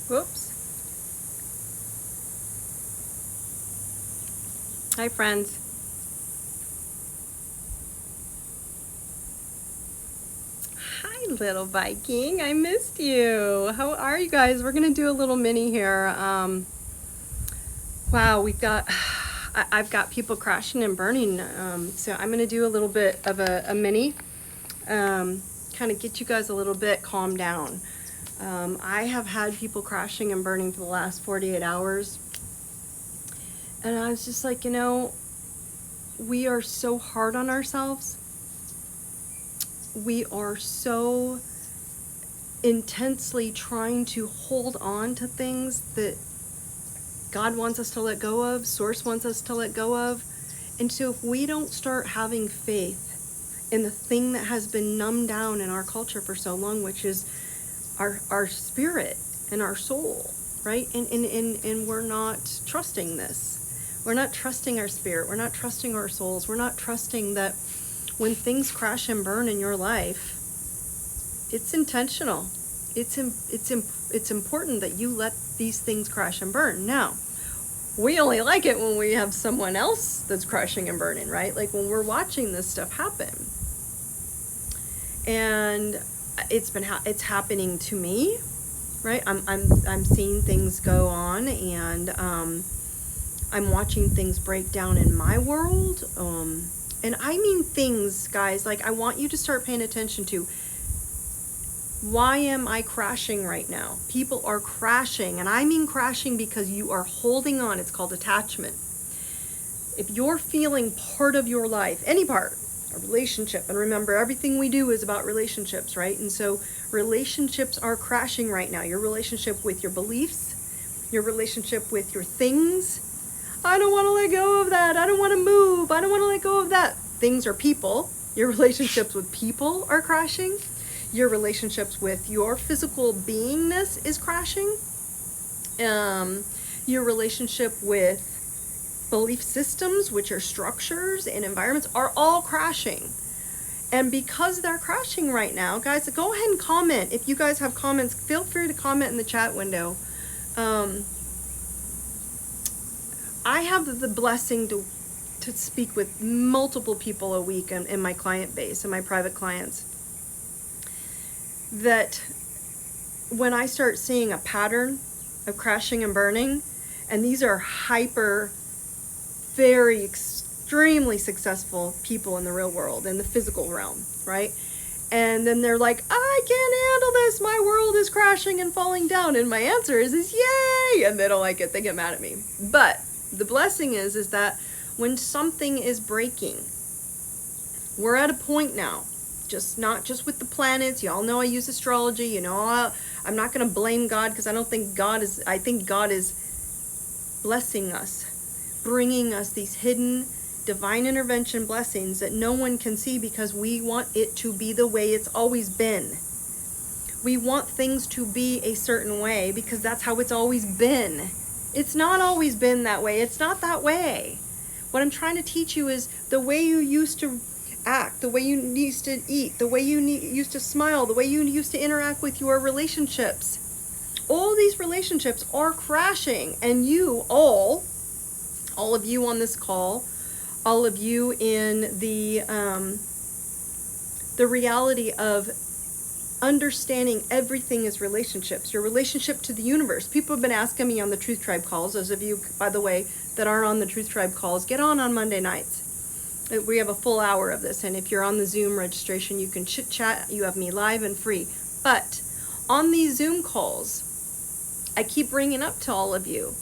Whoops. Hi, friends. Hi, little Viking. I missed you. How are you guys? We're going to do a little mini here. Wow, I've got people crashing and burning. So I'm going to do a little bit of a mini, kind of get you guys a little bit calmed down. I have had people crashing and burning for the last 48 hours. And I was just like, we are so hard on ourselves. We are so intensely trying to hold on to things that God wants us to let go of, Source wants us to let go of. And so if we don't start having faith in the thing that has been numbed down in our culture for so long, which is our spirit and our soul, right? And we're not trusting this. We're not trusting our spirit. We're not trusting our souls. We're not trusting that when things crash and burn in your life, it's intentional. It's important that you let these things crash and burn. Now, we only like it when we have someone else that's crashing and burning, right? Like when we're watching this stuff happen. And it's happening to me, right? I'm seeing things go on, and I'm watching things break down in my world. And I mean things, guys, like I want you to start paying attention to, why am I crashing right now? People are crashing, and I mean crashing because you are holding on. It's called attachment. If you're feeling part of your life, any part, a relationship, and remember, everything we do is about relationships, right? And so relationships are crashing right now. Your relationship with your beliefs, your relationship with your things. I don't want to let go of that. I don't want to move. I don't want to let go of that. Things are people. Your relationships with people are crashing. Your relationships with your physical beingness is crashing. Your relationship with belief systems, which are structures and environments, are all crashing. And because they're crashing right now, guys, go ahead and comment. If you guys have comments, feel free to comment in the chat window. I have the blessing to speak with multiple people a week in my client base and my private clients, that when I start seeing a pattern of crashing and burning, and these are very extremely successful people in the real world, in the physical realm, right? And then they're like, I can't handle this, my world is crashing and falling down. And my answer is yay! And they don't like it, they get mad at me. But the blessing is that when something is breaking, we're at a point now, not just with the planets. Y'all know I use astrology. I'm not going to blame God, because I think God is blessing us, bringing us these hidden divine intervention blessings that no one can see, because we want it to be the way it's always been. We want things to be a certain way because that's how it's always been. It's not always been that way. It's not that way. What I'm trying to teach you is the way you used to act, the way you used to eat, the way you used to smile, the way you used to interact with your relationships. All these relationships are crashing, and you all of you on this call, all of you in the reality of understanding everything is relationships, your relationship to the universe. People have been asking me on the Truth Tribe calls. Those of you, by the way, that are on the Truth Tribe calls, get on Monday nights. We have a full hour of this, and if you're on the Zoom registration, you can chit chat. You have me live and free. But on these Zoom calls, I keep bringing up to all of you,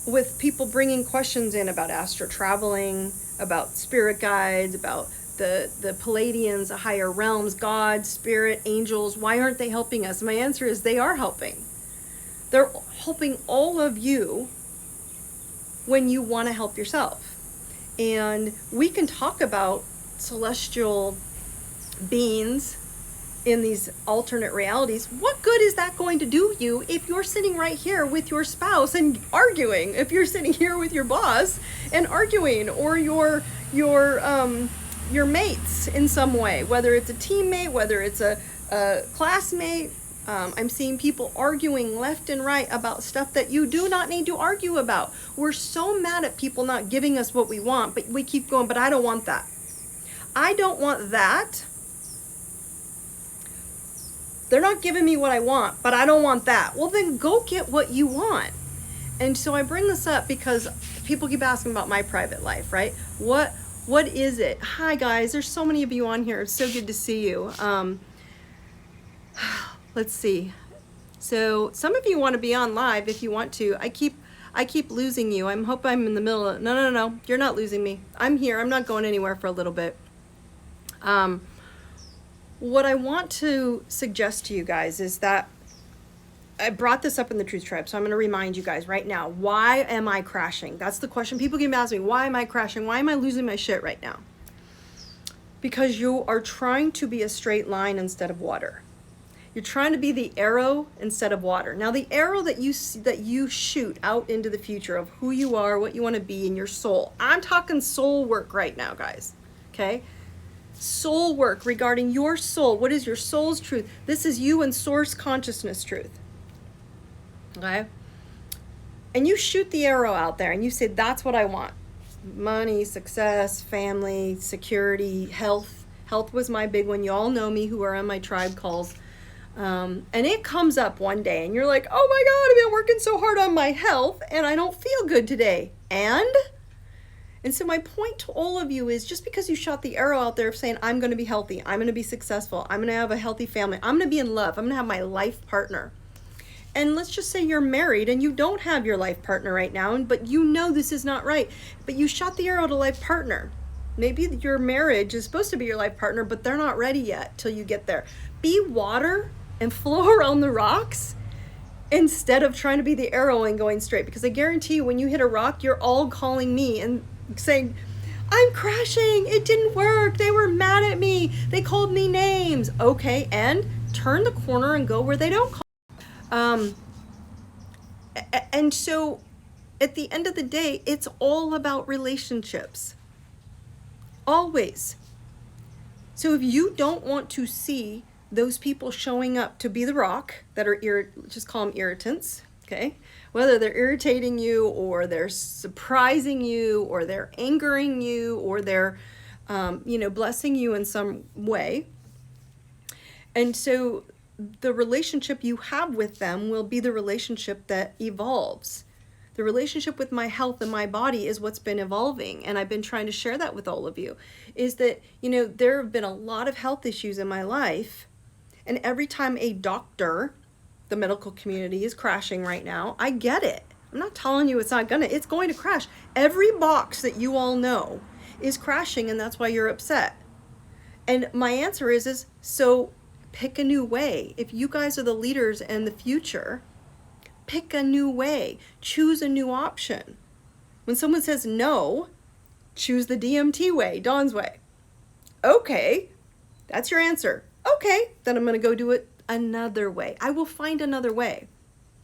with people bringing questions in about astro traveling, about spirit guides, about the Palladians, the higher realms, God, spirit, angels. Why aren't they helping us? My answer is they are helping. They're helping all of you when you want to help yourself. And we can talk about celestial beings in these alternate realities. What good is that going to do you if you're sitting right here with your spouse and arguing? If you're sitting here with your boss and arguing, or your mates in some way, whether it's a teammate, whether it's a classmate, I'm seeing people arguing left and right about stuff that you do not need to argue about. We're so mad at people not giving us what we want, but we keep going, but I don't want that. I don't want that. They're not giving me what I want, but I don't want that. Well, then go get what you want. And so I bring this up because people keep asking about my private life, right? What is it? Hi guys, there's so many of you on here. It's so good to see you. Let's see. So some of you want to be on live if you want to. I keep losing you. I hope I'm in the middle of, no. You're not losing me. I'm here. I'm not going anywhere for a little bit. What I want to suggest to you guys is that I brought this up in the Truth Tribe, so I'm going to remind you guys right now. Why am I crashing? That's the question people keep asking me. Why am I crashing? Why am I losing my shit right now? Because you are trying to be a straight line instead of water. You're trying to be the arrow instead of water. Now, the arrow that you shoot out into the future of who you are, what you want to be in your soul. I'm talking soul work right now, guys. Okay? Soul work regarding your soul. What is your soul's truth? This is you and source consciousness truth. Okay? And you shoot the arrow out there and you say, that's what I want. Money, success, family, security, health. Health was my big one. You all know me who are on my tribe calls. And it comes up one day and you're like, oh my God, I've been working so hard on my health and I don't feel good today. And so my point to all of you is just because you shot the arrow out there of saying, I'm going to be healthy, I'm going to be successful, I'm going to have a healthy family, I'm going to be in love, I'm going to have my life partner. And let's just say you're married and you don't have your life partner right now, but you know this is not right. But you shot the arrow to life partner. Maybe your marriage is supposed to be your life partner, but they're not ready yet till you get there. Be water and flow around the rocks instead of trying to be the arrow and going straight. Because I guarantee you when you hit a rock, you're all calling me and saying, I'm crashing, it didn't work, they were mad at me, they called me names. Okay, and turn the corner and go where they don't call. And so at the end of the day, it's all about relationships. Always. So if you don't want to see those people showing up to be the rock that are, just call them irritants, okay? Whether they're irritating you or they're surprising you or they're angering you or they're, blessing you in some way. And so the relationship you have with them will be the relationship that evolves. The relationship with my health and my body is what's been evolving. And I've been trying to share that with all of you, is that, there have been a lot of health issues in my life. And every time a doctor, the medical community is crashing right now, I get it. I'm not telling you it's going to crash. Every box that you all know is crashing, and that's why you're upset. And my answer is so pick a new way. If you guys are the leaders in the future, pick a new way. Choose a new option. When someone says no, choose the DMT way, Dawn's way. Okay, that's your answer. Okay, then I'm going to go do it another way. I will find another way.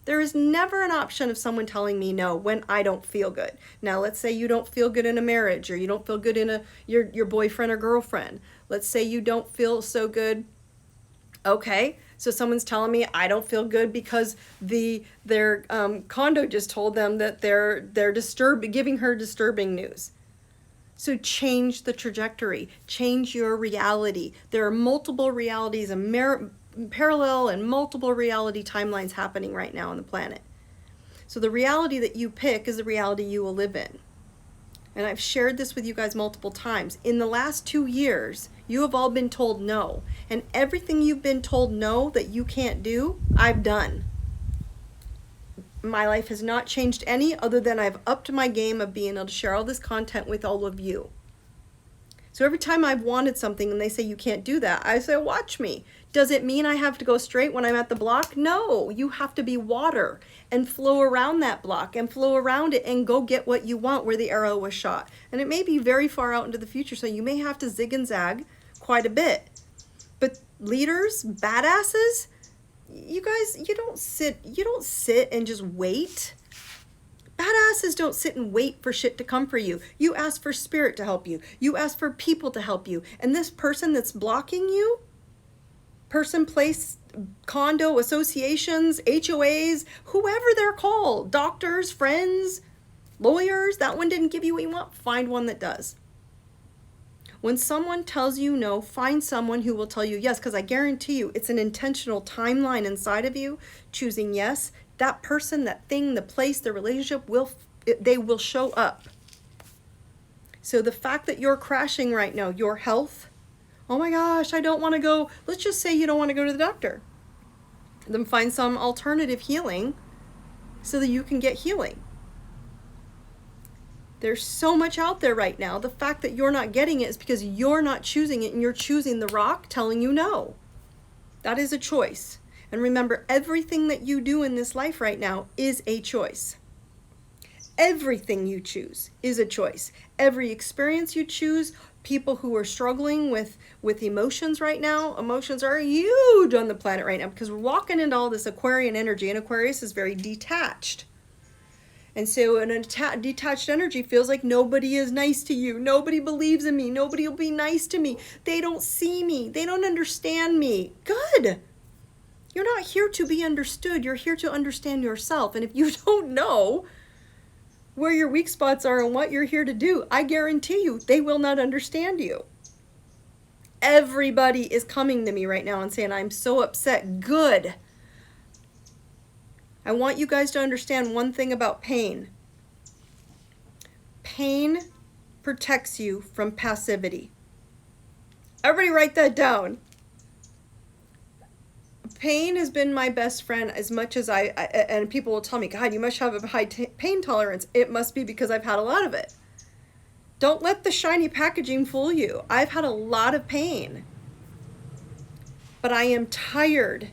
There is never an option of someone telling me no when I don't feel good. Now, let's say you don't feel good in a marriage, or you don't feel good in your boyfriend or girlfriend. Let's say you don't feel so good. Okay, so someone's telling me I don't feel good because their condo just told them that they're giving her disturbing news. So change the trajectory, change your reality. There are multiple realities and parallel and multiple reality timelines happening right now on the planet. So the reality that you pick is the reality you will live in. And I've shared this with you guys multiple times. In the last 2 years, you have all been told no. And everything you've been told no that you can't do, I've done. My life has not changed any other than I've upped my game of being able to share all this content with all of you. So every time I've wanted something and they say you can't do that, I say, watch me. Does it mean I have to go straight when I'm at the block? No, you have to be water and flow around that block and flow around it and go get what you want where the arrow was shot. And it may be very far out into the future, so you may have to zig and zag quite a bit. But leaders, badasses, you guys, you don't sit and just wait. Badasses don't sit and wait for shit to come for you. You ask for spirit to help you. You ask for people to help you. And this person that's blocking you, person, place, condo, associations, HOAs, whoever they're called, doctors, friends, lawyers, that one didn't give you what you want, find one that does. When someone tells you no, find someone who will tell you yes, because I guarantee you it's an intentional timeline inside of you choosing yes. That person, that thing, the place, the relationship they will show up. So the fact that you're crashing right now, your health, oh my gosh, I don't want to go. Let's just say you don't want to go to the doctor. Then find some alternative healing so that you can get healing. There's so much out there right now. The fact that you're not getting it is because you're not choosing it and you're choosing the rock telling you no. That is a choice. And remember, everything that you do in this life right now is a choice. Everything you choose is a choice. Every experience you choose, people who are struggling with emotions right now, emotions are huge on the planet right now because we're walking into all this Aquarian energy, and Aquarius is very detached. And so an detached energy feels like nobody is nice to you. Nobody believes in me. Nobody will be nice to me. They don't see me. They don't understand me. Good. You're not here to be understood. You're here to understand yourself. And if you don't know where your weak spots are and what you're here to do, I guarantee you they will not understand you. Everybody is coming to me right now and saying, I'm so upset. Good. I want you guys to understand one thing about pain. Pain protects you from passivity. Everybody write that down. Pain has been my best friend as much as and people will tell me, God, you must have a high pain tolerance. It must be because I've had a lot of it. Don't let the shiny packaging fool you. I've had a lot of pain. But I am tired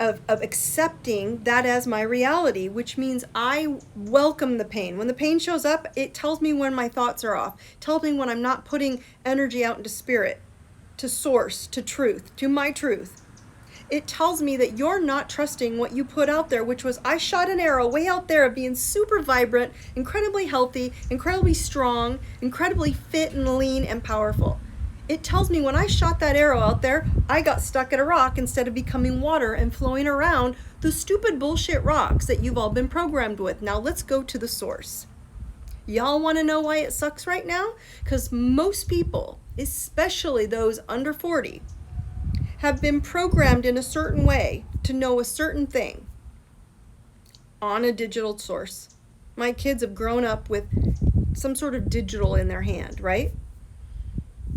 of accepting that as my reality, which means I welcome the pain. When the pain shows up, it tells me when my thoughts are off. It tells me when I'm not putting energy out into spirit, to source, to truth, to my truth. It tells me that you're not trusting what you put out there, which was I shot an arrow way out there of being super vibrant, incredibly healthy, incredibly strong, incredibly fit and lean and powerful. It tells me when I shot that arrow out there, I got stuck at a rock instead of becoming water and flowing around the stupid bullshit rocks that you've all been programmed with. Now let's go to the source. Y'all want to know why it sucks right now? Because most people, especially those under 40, have been programmed in a certain way to know a certain thing on a digital source. My kids have grown up with some sort of digital in their hand, right?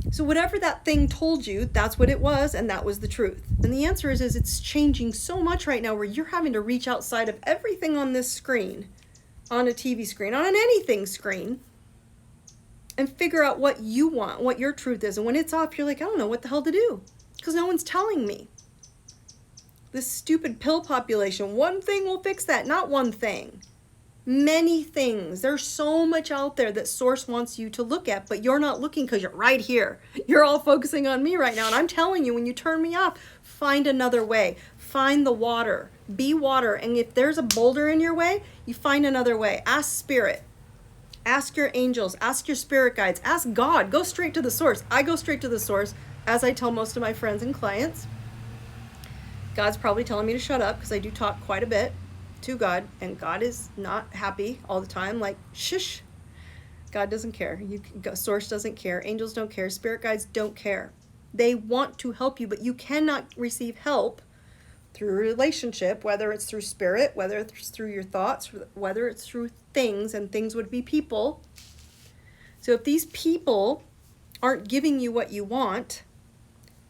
So whatever that thing told you, that's what it was, and that was the truth. And the answer is it's changing so much right now where you're having to reach outside of everything on this screen, on a TV screen, on an anything screen, and figure out what you want, what your truth is. And when it's off, you're like, I don't know what the hell to do, because no one's telling me. This stupid pill population, one thing will fix that. Not one thing. Many things. There's so much out there that Source wants you to look at, but you're not looking because you're right here. You're all focusing on me right now. And I'm telling you, when you turn me off, find another way. Find the water. Be water. And if there's a boulder in your way, you find another way. Ask Spirit. Ask your angels. Ask your spirit guides. Ask God. Go straight to the source. I go straight to the source, as I tell most of my friends and clients. God's probably telling me to shut up because I do talk quite a bit to God, and God is not happy all the time, like, shush. God doesn't care. Source doesn't care. Angels don't care. Spirit guides don't care. They want to help you, but you cannot receive help through a relationship, whether it's through spirit, whether it's through your thoughts, whether it's through things, and things would be people. So if these people aren't giving you what you want,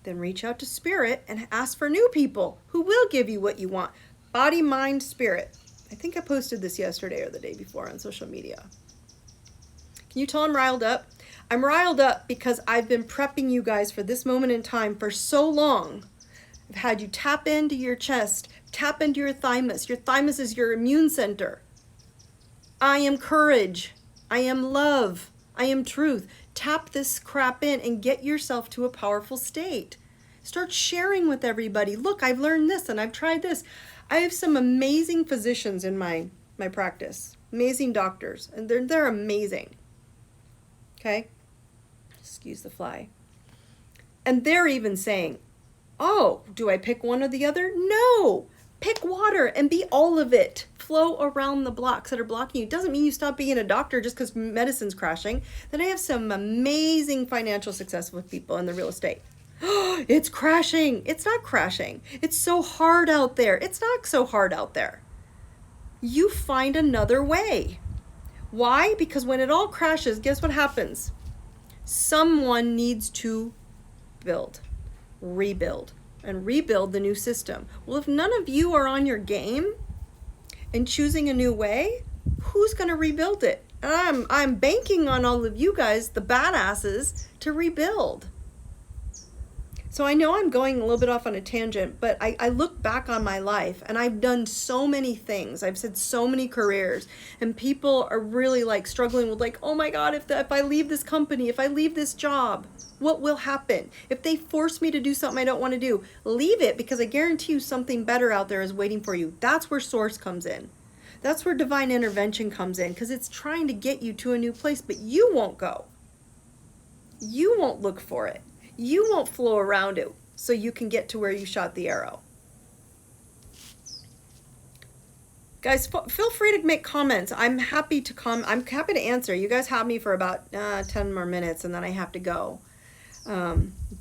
then reach out to Spirit and ask for new people who will give you what you want. Body, mind, spirit. I think I posted this yesterday or the day before on social media. Can you tell I'm riled up? I'm riled up because I've been prepping you guys for this moment in time for so long. I've had you tap into your chest, tap into your thymus. Your thymus is your immune center. I am courage. I am love. I am truth. Tap this crap in and get yourself to a powerful state. Start sharing with everybody. Look, I've learned this and I've tried this. I have some amazing physicians in my practice, amazing doctors, and they're amazing. Okay? Excuse the fly. And they're even saying, Oh, do I pick one or the other? No. Pick water and be all of it. Flow around the blocks that are blocking you. Doesn't mean you stop being a doctor just because medicine's crashing. Then I have some amazing financial successful people in the real estate. It's crashing. It's not crashing. It's so hard out there. It's not so hard out there. You find another way. Why? Because when it all crashes, guess what happens? Someone needs to rebuild the new system. Well, if none of you are on your game and choosing a new way, who's going to rebuild it? I'm banking on all of you guys, the badasses, to rebuild. So I know I'm going a little bit off on a tangent, but I look back on my life and I've done so many things. I've said so many careers, and people are really like struggling with like, oh my God, if I leave this company, if I leave this job, what will happen? If they force me to do something I don't want to do, leave it, because I guarantee you something better out there is waiting for you. That's where source comes in. That's where divine intervention comes in, because it's trying to get you to a new place, but you won't go. You won't look for it. You won't flow around it so you can get to where you shot the arrow. Guys, feel free to make comments. I'm happy to I'm happy to answer. You guys have me for about 10 more minutes, and then I have to go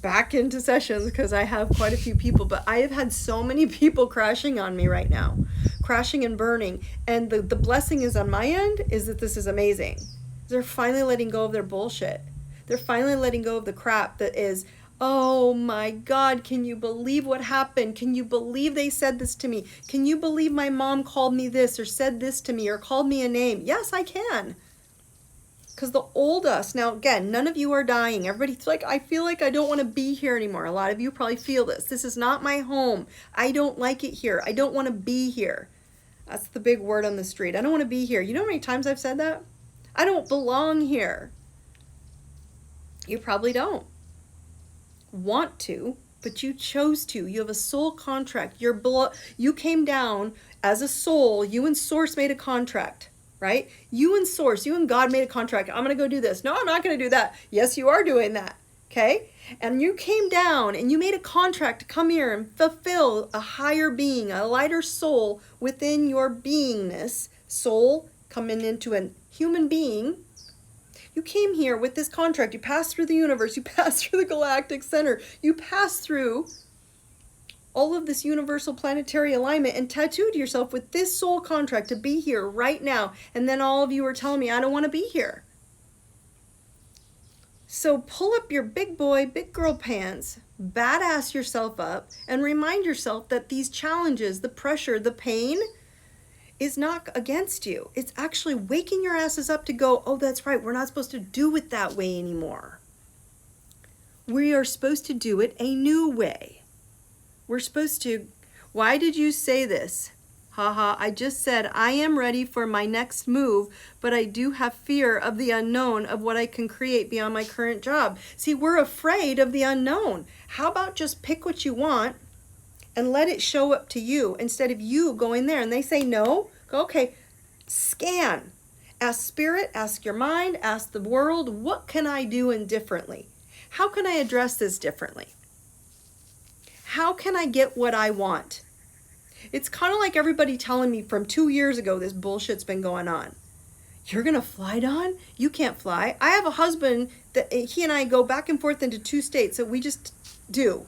back into sessions because I have quite a few people. But I have had so many people crashing on me right now, crashing and burning. And the blessing is on my end is that this is amazing. They're finally letting go of their bullshit. They're finally letting go of the crap that is, oh my God, can you believe what happened? Can you believe they said this to me? Can you believe my mom called me this or said this to me or called me a name? Yes, I can. Because the old us, now again, none of you are dying. Everybody's like, I feel like I don't want to be here anymore. A lot of you probably feel this. This is not my home. I don't like it here. I don't want to be here. That's the big word on the street. I don't want to be here. You know how many times I've said that? I don't belong here. You probably don't want to, but you chose to. You have a soul contract. You came down as a soul. You and Source made a contract, right? You and Source, you and God made a contract. I'm going to go do this. No, I'm not going to do that. Yes, you are doing that. Okay? And you came down and you made a contract to come here and fulfill a higher being, a lighter soul within your beingness. Soul coming into a human being. You came here with this contract. You passed through the universe. You passed through the galactic center. You passed through all of this universal planetary alignment and tattooed yourself with this soul contract to be here right now. And then all of you are telling me, I don't want to be here. So pull up your big boy, big girl pants, badass yourself up, and remind yourself that these challenges, the pressure, the pain, is not against you. It's actually waking your asses up to go, oh, that's right, we're not supposed to do it that way anymore. We are supposed to do it a new way. We're supposed to, why did you say this? Haha, I just said I am ready for my next move, but I do have fear of the unknown of what I can create beyond my current job. See, we're afraid of the unknown. How about just pick what you want and let it show up to you instead of you going there? And they say no, go, okay, scan. Ask spirit, ask your mind, ask the world, what can I do differently? How can I address this differently? How can I get what I want? It's kind of like everybody telling me from 2 years ago this bullshit's been going on. You're going to fly, Dawn? You can't fly. I have a husband that he and I go back and forth into 2 states that we just do.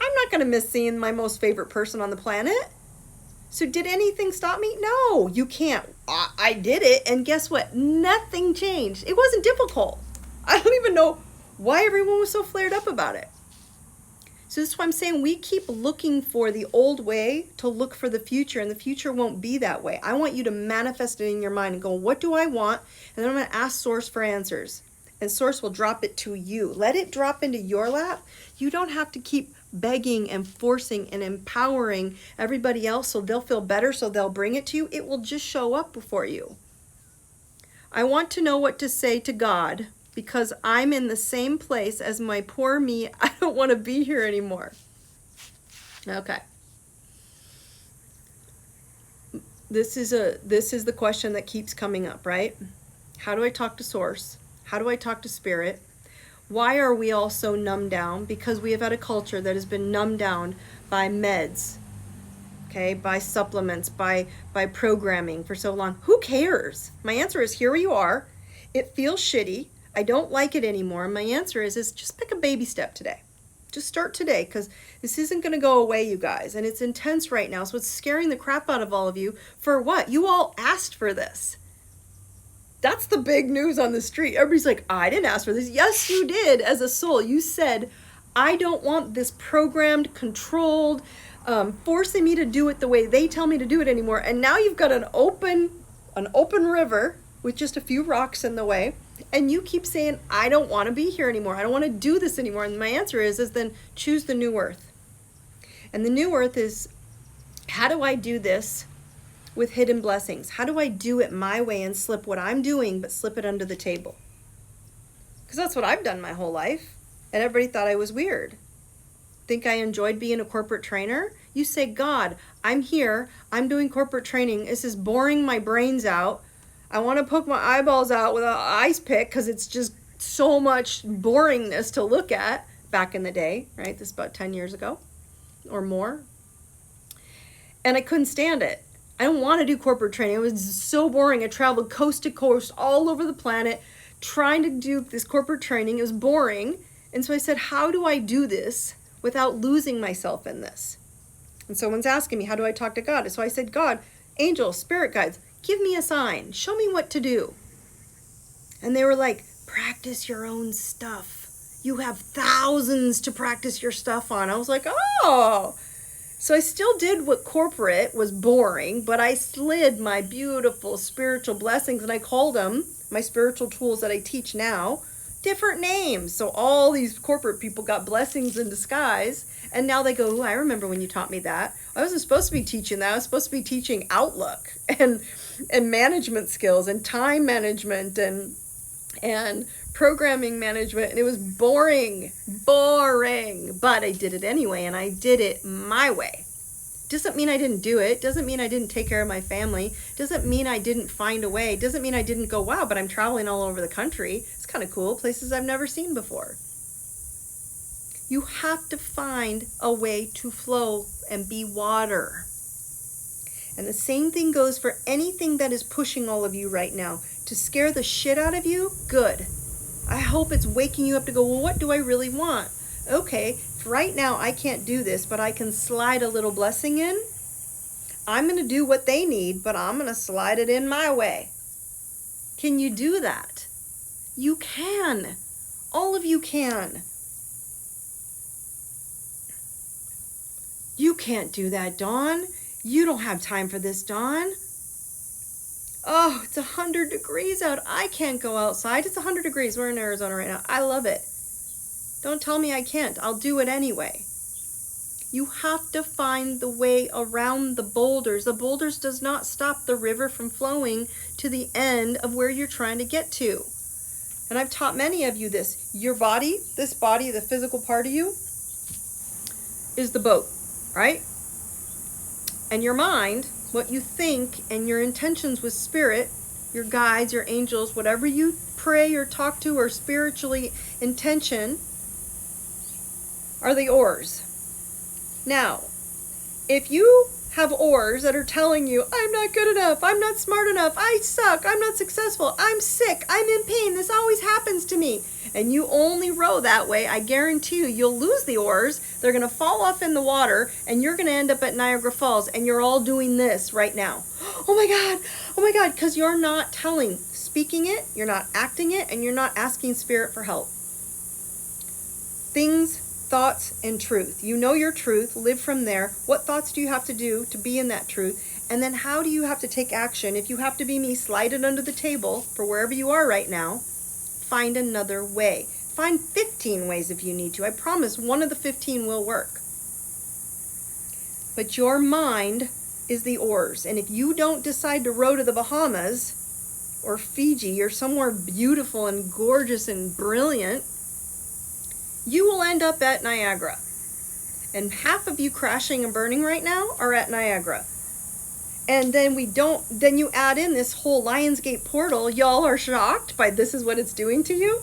I'm not going to miss seeing my most favorite person on the planet. So did anything stop me? No, you can't. I did it, and guess what? Nothing changed. It wasn't difficult. I don't even know why everyone was so flared up about it. So this is why I'm saying we keep looking for the old way to look for the future, and the future won't be that way. I want you to manifest it in your mind and go, what do I want? And then I'm going to ask Source for answers. And Source will drop it to you. Let it drop into your lap. You don't have to keep begging and forcing and empowering everybody else so they'll feel better, so they'll bring it to you. It will just show up before you. I want to know what to say to God because I'm in the same place as my poor me. I don't want to be here anymore. Okay. This is the question that keeps coming up, right? How do I talk to Source? How do I talk to Spirit? Why are we all so numbed down? Because we have had a culture that has been numbed down by meds, okay, by supplements, by programming for so long. Who cares? My answer is, here you are. It feels shitty. I don't like it anymore. My answer is just pick a baby step today. Just start today, because this isn't going to go away, you guys. And it's intense right now. So it's scaring the crap out of all of you. For what? You all asked for this. That's the big news on the street. Everybody's like, I didn't ask for this. Yes, you did. As a soul, you said, I don't want this programmed, controlled, forcing me to do it the way they tell me to do it anymore. And now you've got an open river with just a few rocks in the way. And you keep saying, I don't want to be here anymore. I don't want to do this anymore. And my answer is then choose the new earth. And the new earth is, how do I do this with hidden blessings? How do I do it my way and slip what I'm doing, but slip it under the table? Because that's what I've done my whole life. And everybody thought I was weird. Think I enjoyed being a corporate trainer? You say, God, I'm here. I'm doing corporate training. This is boring my brains out. I want to poke my eyeballs out with an ice pick because it's just so much boringness to look at back in the day, right? This is about 10 years ago or more. And I couldn't stand it. I don't want to do corporate training. It was so boring. I traveled coast to coast all over the planet trying to do this corporate training. It was boring. And so I said, how do I do this without losing myself in this? And someone's asking me, how do I talk to God? So I said, God, angels, spirit guides, give me a sign. Show me what to do. And they were like, practice your own stuff. You have thousands to practice your stuff on. I was like, oh. So I still did what corporate was boring, but I slid my beautiful spiritual blessings, and I called them, my spiritual tools that I teach now, different names. So all these corporate people got blessings in disguise, and now they go, I remember when you taught me that. I wasn't supposed to be teaching that. I was supposed to be teaching outlook and management skills and time management and programming management, and it was boring, but I did it anyway, and I did it my way. Doesn't mean I didn't do it, doesn't mean I didn't take care of my family, doesn't mean I didn't find a way, doesn't mean I didn't go, wow, but I'm traveling all over the country. It's kind of cool, places I've never seen before. You have to find a way to flow and be water. And the same thing goes for anything that is pushing all of you right now. To scare the shit out of you, good. I hope it's waking you up to go, well, what do I really want? Okay, right now I can't do this, but I can slide a little blessing in. I'm going to do what they need, but I'm going to slide it in my way. Can you do that? You can. All of you can. You can't do that, Dawn. You don't have time for this, Dawn. Oh, it's 100 degrees out. I can't go outside. It's 100 degrees. We're in Arizona right now. I love it. Don't tell me I can't. I'll do it anyway. You have to find the way around the boulders. The boulders does not stop the river from flowing to the end of where you're trying to get to. And I've taught many of you this. Your body, this body, the physical part of you, is the boat, right? And your mind, what you think and your intentions with spirit, your guides, your angels, whatever you pray or talk to or spiritually intention, are the oars. Now, if you have oars that are telling you, I'm not good enough, I'm not smart enough, I suck, I'm not successful, I'm sick, I'm in pain, this always happens to me, and you only row that way, I guarantee you'll lose the oars, they're going to fall off in the water, and you're going to end up at Niagara Falls, and you're all doing this right now. Oh my God, because you're not speaking it, you're not acting it, and you're not asking spirit for help. Things, thoughts, and truth. You know your truth, live from there. What thoughts do you have to do to be in that truth? And then how do you have to take action? If you have to be me, slide it under the table for wherever you are right now. Find another way. Find 15 ways if you need to. I promise one of the 15 will work. But your mind is the oars. And if you don't decide to row to the Bahamas or Fiji or somewhere beautiful and gorgeous and brilliant, you will end up at Niagara. And half of you crashing and burning right now are at Niagara. And then then you add in this whole Lionsgate portal. Y'all are shocked by this is what it's doing to you.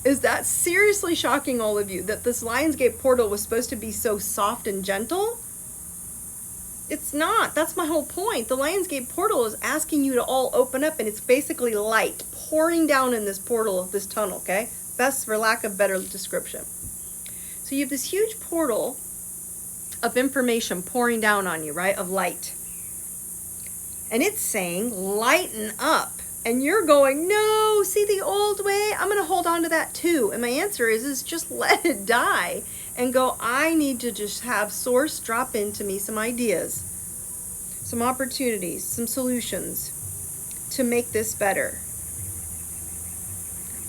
Is that seriously shocking all of you, that this Lionsgate portal was supposed to be so soft and gentle? It's not. That's my whole point. The Lionsgate portal is asking you to all open up, and it's basically light pouring down in this portal of this tunnel, okay? Best for lack of better description. So you have this huge portal of information pouring down on you, right? Of light. And it's saying, lighten up. And you're going, no, see the old way? I'm going to hold on to that too. And my answer is just let it die and go, I need to just have Source drop into me some ideas, some opportunities, some solutions to make this better.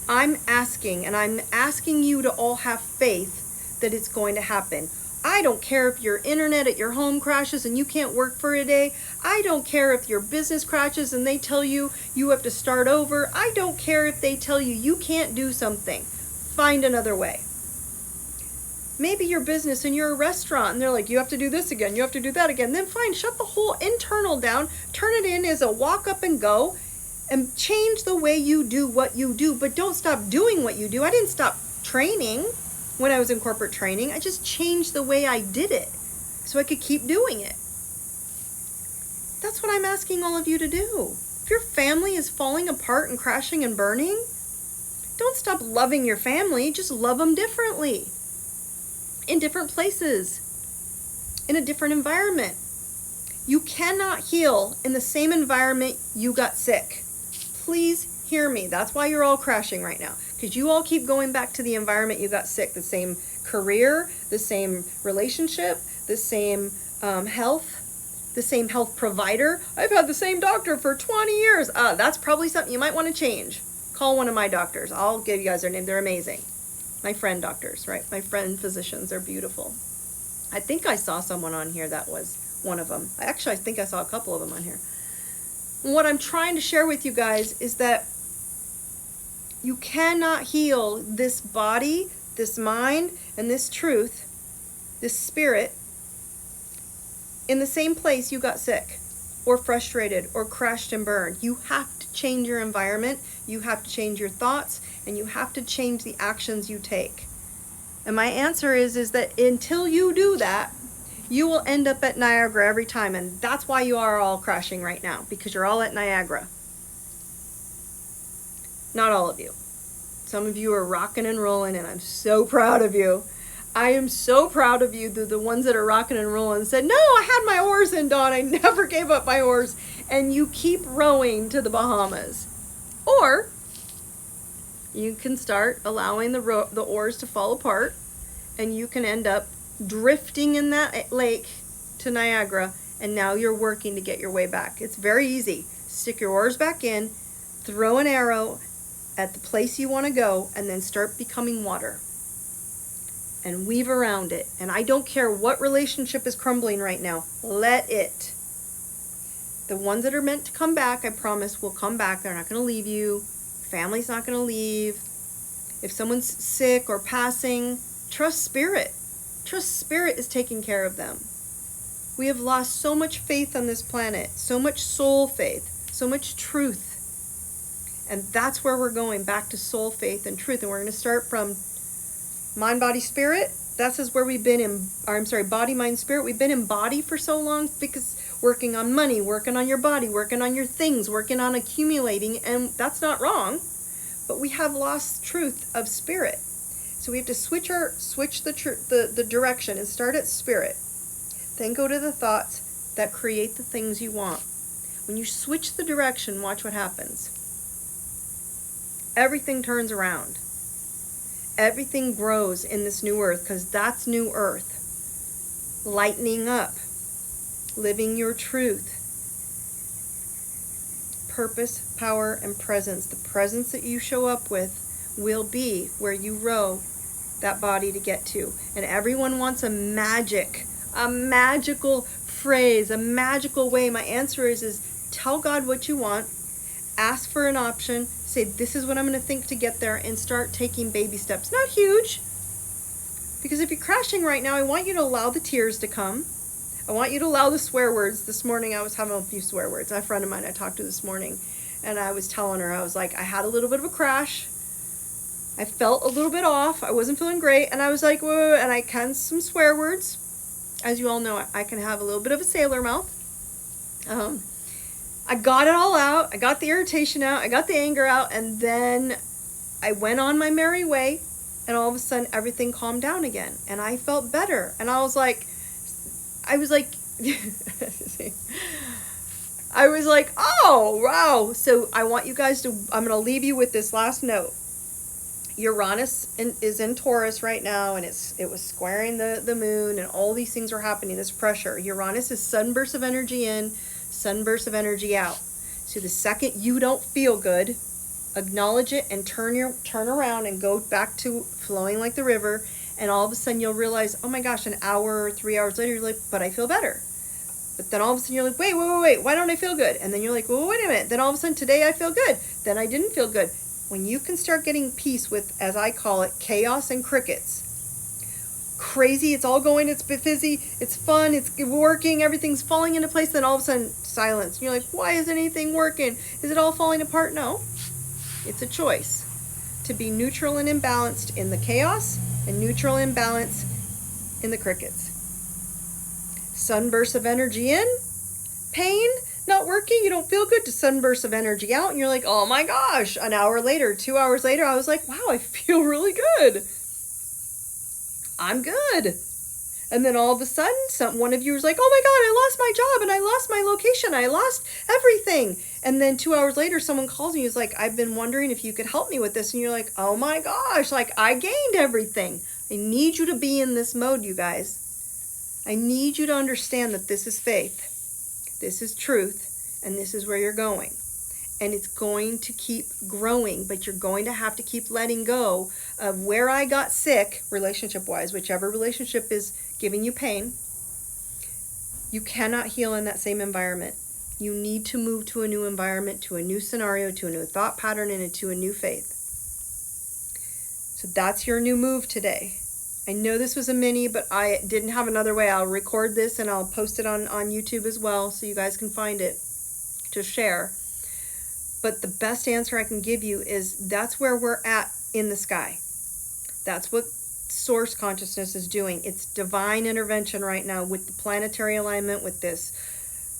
I'm asking you to all have faith that it's going to happen. I don't care if your internet at your home crashes and you can't work for a day. I don't care if your business crashes and they tell you you have to start over. I don't care if they tell you you can't do something. Find another way. Maybe your business and you're a restaurant and they're like, you have to do this again, you have to do that again. Then fine, shut the whole internal down, turn it in as a walk up and go, and change the way you do what you do. But don't stop doing what you do. I didn't stop training when I was in corporate training. I just changed the way I did it so I could keep doing it. That's what I'm asking all of you to do. If your family is falling apart and crashing and burning, don't stop loving your family. Just love them differently. In different places. In a different environment. You cannot heal in the same environment you got sick. Please hear me. That's why you're all crashing right now. Because you all keep going back to the environment you got sick. The same career, the same relationship, the same health, the same health provider. I've had the same doctor for 20 years. That's probably something you might want to change. Call one of my doctors. I'll give you guys their name. They're amazing. My friend doctors, right? My friend physicians. They're beautiful. I think I saw someone on here that was one of them. Actually, I think I saw a couple of them on here. What I'm trying to share with you guys is that you cannot heal this body, this mind, and this truth, this spirit, in the same place you got sick or frustrated or crashed and burned. You have to change your environment, you have to change your thoughts, and you have to change the actions you take. And my answer is that until you do that, you will end up at Niagara every time. And that's why you are all crashing right now, because you're all at Niagara. Not all of you. Some of you are rocking and rolling, and I'm so proud of you. I am so proud of you, the ones that are rocking and rolling and said, no, I had my oars in, Dawn. I never gave up my oars. And you keep rowing to the Bahamas. Or you can start allowing the oars to fall apart, and you can end up drifting in that lake to Niagara, and now you're working to get your way back. It's very easy. Stick your oars back in, throw an arrow at the place you want to go, and then start becoming water and weave around it. And I don't care what relationship is crumbling right now. Let it. The ones that are meant to come back, I promise, will come back. They're not going to leave you. Family's not going to leave. If someone's sick or passing, trust Spirit. Trust Spirit is taking care of them. We have lost so much faith on this planet, so much soul faith, so much truth. And that's where we're going, back to soul faith and truth. And we're going to start from mind, body, spirit. That's where we've been body, mind, spirit. We've been in body for so long because working on money, working on your body, working on your things, working on accumulating, and that's not wrong. But we have lost truth of spirit. So we have to switch the direction and start at spirit. Then go to the thoughts that create the things you want. When you switch the direction, watch what happens. Everything turns around. Everything grows in this new earth, because that's new earth. Lightening up. Living your truth. Purpose, power, and presence. The presence that you show up with will be where you row that body to get to. And everyone wants a magical phrase, a magical way. My answer is tell God what you want. Ask for an option. Say, this is what I'm going to think to get there, and start taking baby steps. Not huge. Because if you're crashing right now, I want you to allow the tears to come. I want you to allow the swear words. This morning I was having a few swear words. A friend of mine I talked to this morning, and I was telling her, I was like, I had a little bit of a crash. I felt a little bit off. I wasn't feeling great. And I was like, whoa, and I can some swear words. As you all know, I can have a little bit of a sailor mouth. I got it all out. I got the irritation out. I got the anger out. And then I went on my merry way. And all of a sudden, everything calmed down again. And I felt better. And I was like, oh, wow. So I want you guys to, I'm going to leave you with this last note. Uranus is in Taurus right now, and it was squaring the moon, and all these things are happening, this pressure. Uranus is sunbursts of energy in, sunbursts of energy out. So the second you don't feel good, acknowledge it and turn around and go back to flowing like the river, and all of a sudden you'll realize, oh my gosh, an hour or 3 hours later, you're like, but I feel better. But then all of a sudden you're like, wait, why don't I feel good? And then you're like, well, wait a minute. Then all of a sudden today I feel good. Then I didn't feel good. When you can start getting peace with, as I call it, chaos and crickets. Crazy, it's all going, it's busy, it's fun, it's working, everything's falling into place, then all of a sudden silence. And you're like, why isn't anything working? Is it all falling apart? No. It's a choice to be neutral and imbalanced in the chaos and neutral and balanced in the crickets. Sunbursts of energy in, pain, not working, you don't feel good, to sunbursts of energy out, and you're like, oh my gosh, an hour later, 2 hours later, I was like, wow, I feel really good. I'm good. And then all of a sudden, one of you was like, oh my God, I lost my job, and I lost my location, I lost everything. And then 2 hours later, someone calls me, who's like, I've been wondering if you could help me with this. And you're like, oh my gosh, like I gained everything. I need you to be in this mode, you guys. I need you to understand that this is faith. This is truth, and this is where you're going. And it's going to keep growing, but you're going to have to keep letting go of where I got sick, relationship-wise, whichever relationship is giving you pain. You cannot heal in that same environment. You need to move to a new environment, to a new scenario, to a new thought pattern, and to a new faith. So that's your new move today. I know this was a mini, but I didn't have another way. I'll record this and I'll post it on YouTube as well, so you guys can find it to share. But the best answer I can give you is that's where we're at in the sky. That's what source consciousness is doing. It's divine intervention right now with the planetary alignment, with this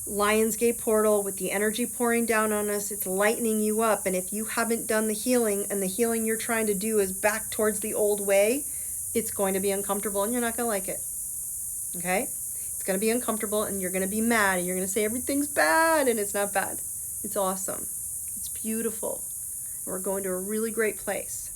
Lionsgate portal, with the energy pouring down on us. It's lightening you up. And if you haven't done the healing, and the healing you're trying to do is back towards the old way, it's going to be uncomfortable and you're not going to like it. Okay? It's going to be uncomfortable and you're going to be mad and you're going to say everything's bad, and it's not bad. It's awesome. It's beautiful. And we're going to a really great place.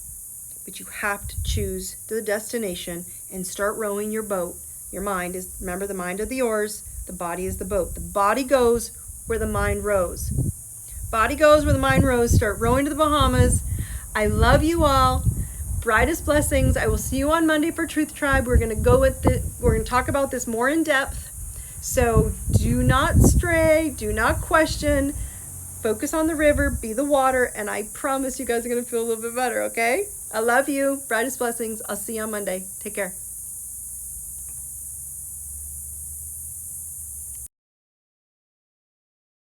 But you have to choose the destination and start rowing your boat. Your mind is, remember, the mind are the oars, the body is the boat. The body goes where the mind rows. Body goes where the mind rows. Start rowing to the Bahamas. I love you all. Brightest blessings. I will see you on Monday for Truth Tribe. We're going to talk about this more in depth. So do not stray, do not question. Focus on the river, be the water, and I promise you guys are going to feel a little bit better, okay? I love you. Brightest blessings. I'll see you on Monday. Take care.